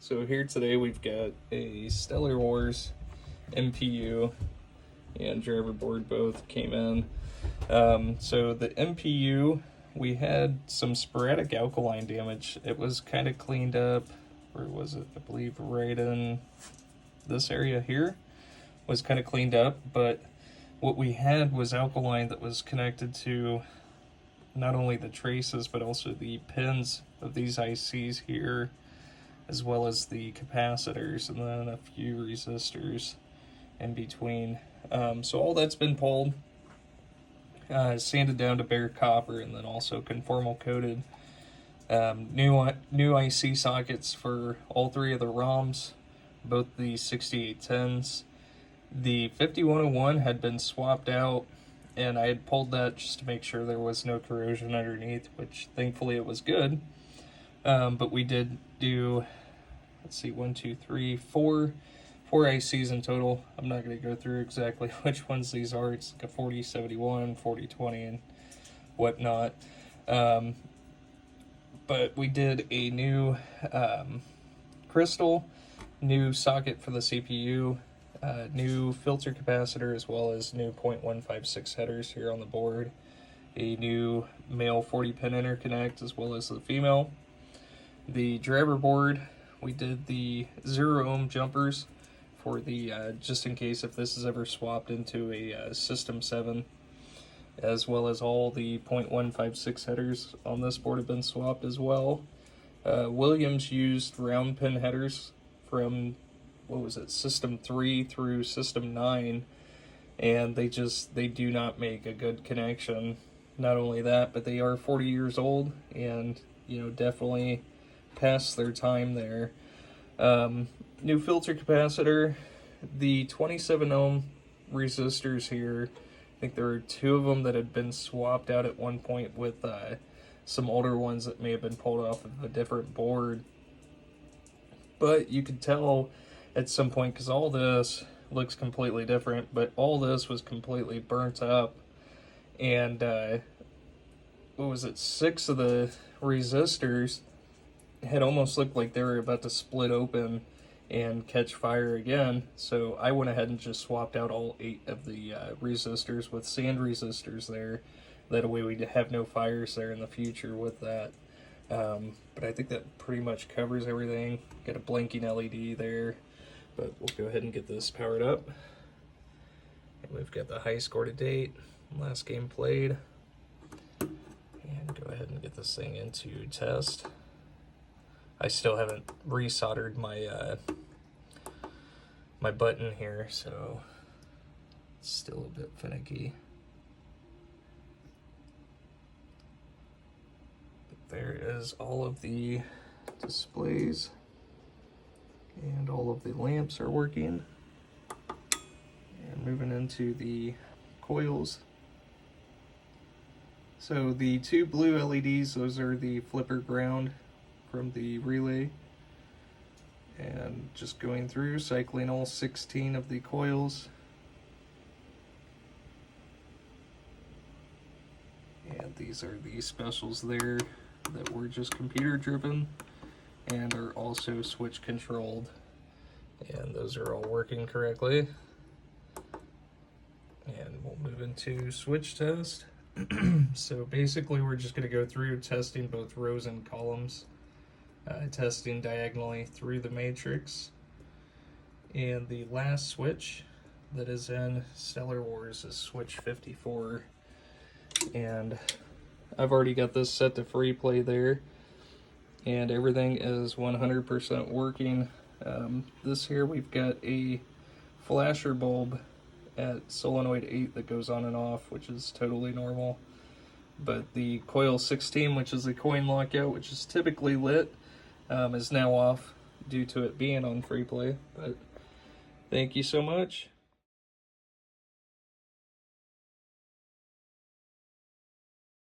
So here today we've got a Stellar Wars MPU and driver board both came in. So the MPU, we had some sporadic alkaline damage. It was kind of cleaned up, or was it, I believe, right in this area here, was kind of cleaned up, but what we had was alkaline that was connected to not only the traces, but also the pins of these ICs here, as well as the capacitors, and then a few resistors in between. So all that's been pulled, sanded down to bare copper, and then also conformal coated. New IC sockets for all three of the ROMs, both the 6810s. The 5101 had been swapped out, and I had pulled that just to make sure there was no corrosion underneath, which thankfully it was good. But we did do, let's see, 4 ICs in total. I'm not going to go through exactly which ones these are. It's like a 4071, 4020, and whatnot. But we did a new crystal, new socket for the CPU, new filter capacitor, as well as new 0.156 headers here on the board, a new male 40 pin interconnect as well as the female. The driver board, we did the 0 ohm jumpers for the just in case if this is ever swapped into a System 7, as well as all the 0.156 headers on this board have been swapped as well. Williams used round pin headers from, what was it, System 3 through System 9, and they do not make a good connection. Not only that, but they are 40 years old and, definitely past their time there. New filter capacitor, the 27 ohm resistors here, I think there were 2 of them that had been swapped out at one point with some older ones that may have been pulled off of a different board. But you could tell at some point, because all this looks completely different, but all this was completely burnt up, and what was it, 6 of the resistors had almost looked like they were about to split open and catch fire again. So I went ahead and just swapped out all 8 of the resistors with sand resistors there. That way we'd have no fires there in the future with that. But I think that pretty much covers everything. Got a blinking LED there, but we'll go ahead and get this powered up. And we've got the high score to date, last game played. And go ahead and get this thing into test. I still haven't resoldered my my button here, so it's still a bit finicky. But there is all of the displays, and all of the lamps are working. And moving into the coils. So the 2 blue LEDs, those are the flipper ground from the relay, and just going through, cycling all 16 of the coils. And these are the specials there that were just computer driven and are also switch controlled, and those are all working correctly. And we'll move into switch test. So basically we're just going to go through testing both rows and columns. Testing diagonally through the matrix, and the last switch that is in Stellar Wars is switch 54, and I've already got this set to free play there, and everything is 100% working. This here, we've got a flasher bulb at solenoid 8 that goes on and off, which is totally normal, but the coil 16, which is a coin lockout, which is typically lit, is now off due to it being on free play. But thank you so much.